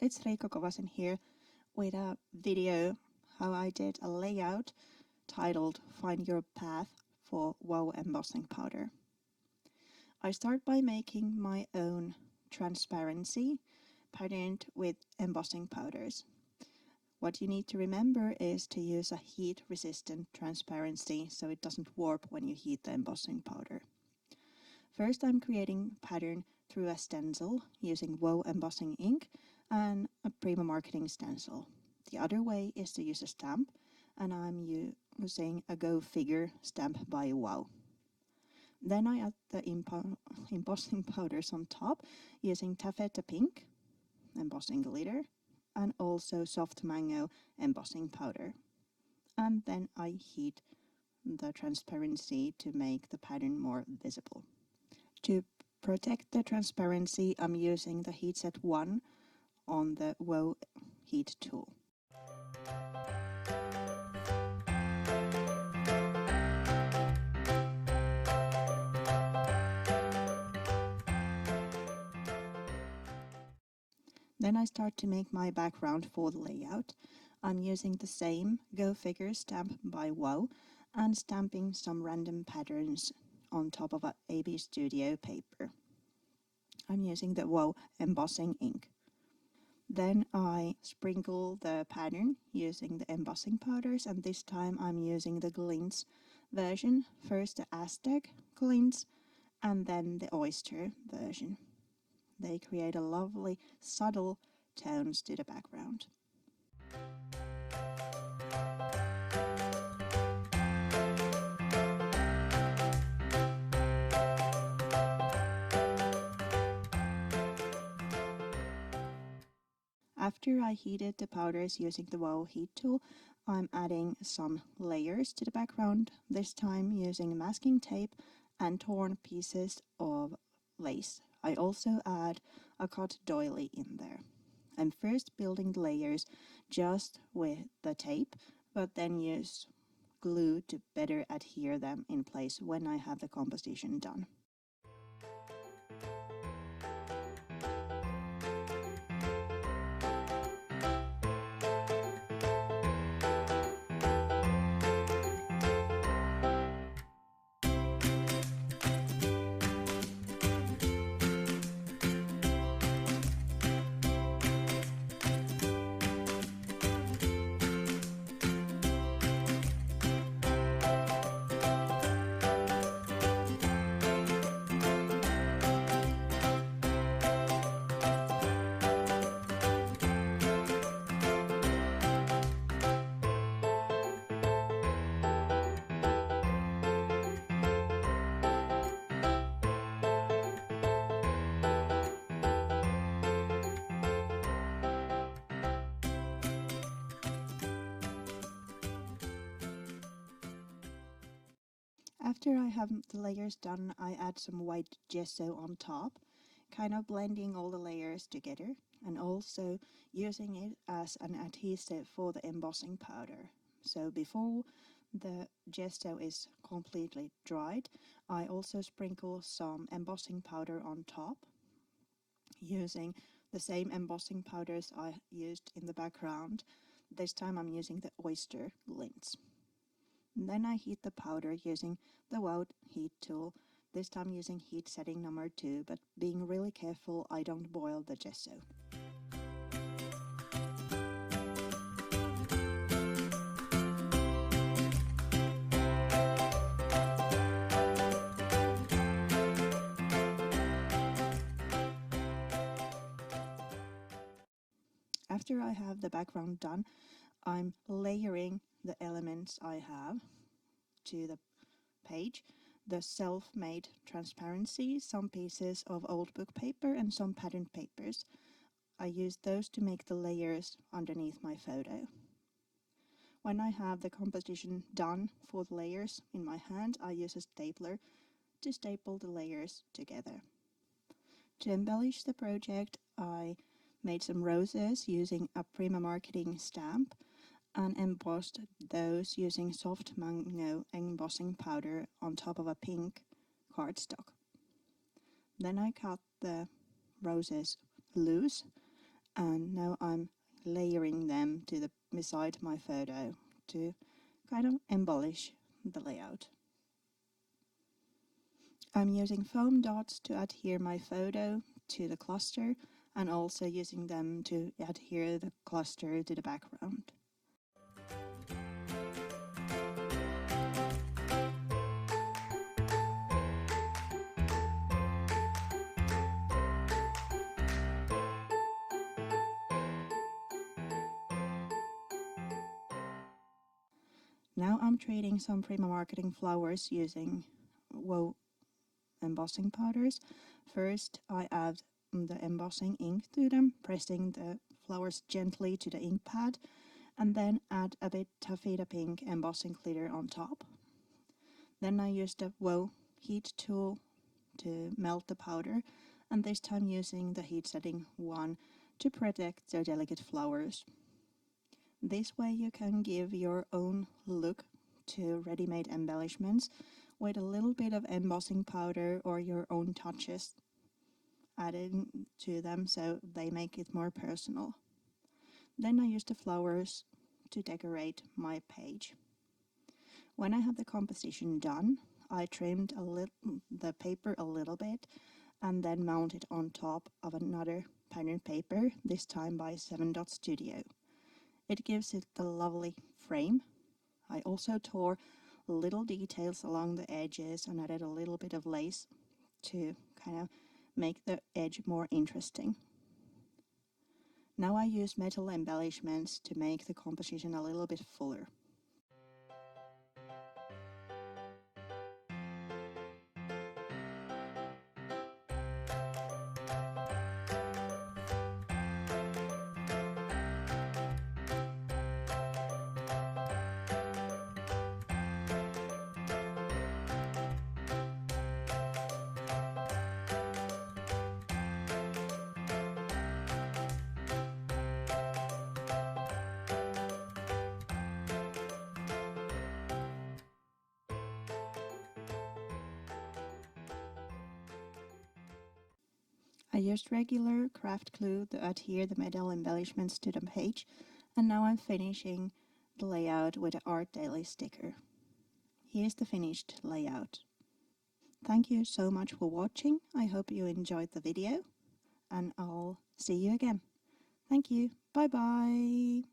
it's Riikka Kovasin here with a video how I did a layout titled Find Your Path for Wow Embossing Powder. I start by making my own transparency patterned with embossing powders. What you need to remember is to use a heat-resistant transparency so it doesn't warp when you heat the embossing powder. First, I'm creating pattern through a stencil using Wow embossing ink and a Prima Marketing stencil. The other way is to use a stamp, and I'm using a Go Figure stamp by Wow. Then I add the embossing powders on top using Taffeta Pink embossing glitter and also soft mango embossing powder. And then I heat the transparency to make the pattern more visible. To protect the transparency, I'm using the heat set 1 on the Wow heat tool. Then I start to make my background for the layout. I'm using the same Go Figure stamp by Wow and stamping some random patterns on top of a AB Studio paper. I'm using the Wow embossing ink. Then I sprinkle the pattern using the embossing powders, and this time I'm using the Glintz version. First the Aztec Glintz and then the Oyster version. They create a lovely subtle tones to the background. After I heated the powders using the Wow heat tool, I'm adding some layers to the background, this time using masking tape and torn pieces of lace. I also add a cut doily in there. I'm first building the layers just with the tape, but then use glue to better adhere them in place when I have the composition done. After I have the layers done, I add some white gesso on top, kind of blending all the layers together and also using it as an adhesive for the embossing powder. So before the gesso is completely dried, I also sprinkle some embossing powder on top, using the same embossing powders I used in the background. This time I'm using the Oyster Glintz. Then I heat the powder using the Wow heat tool, this time using heat setting number 2, but being really careful I don't boil the gesso. After I have the background done, I'm layering the elements I have to the page, the self-made transparency, some pieces of old book paper and some patterned papers. I use those to make the layers underneath my photo. When I have the composition done for the layers in my hand, I use a stapler to staple the layers together. To embellish the project, I made some roses using a Prima Marketing stamp and embossed those using soft mango embossing powder on top of a pink cardstock. Then I cut the roses loose And now I'm layering them to the beside my photo to kind of embellish the layout. I'm using foam dots to adhere my photo to the cluster and also using them to adhere the cluster to the background. Now I'm treating some Prima Marketing flowers using wool embossing powders. First I add the embossing ink to them, pressing the flowers gently to the ink pad, and then add a bit Taffeta Pink embossing glitter on top. Then I use the wool heat tool to melt the powder, and this time using the heat setting 1 to protect the delicate flowers. This way you can give your own look to ready-made embellishments with a little bit of embossing powder or your own touches added to them so they make it more personal. Then I use the flowers to decorate my page. When I have the composition done, I trimmed the paper a little bit and then mount it on top of another pattern paper, this time by 7 Dot Studio. It gives it the lovely frame. I also tore little details along the edges and added a little bit of lace to kind of make the edge more interesting. Now I use metal embellishments to make the composition a little bit fuller. I used regular craft glue to adhere the metal embellishments to the page, and now I'm finishing the layout with the Art Daily sticker. Here's the finished layout. Thank you so much for watching. I hope you enjoyed the video, and I'll see you again. Thank you. Bye bye.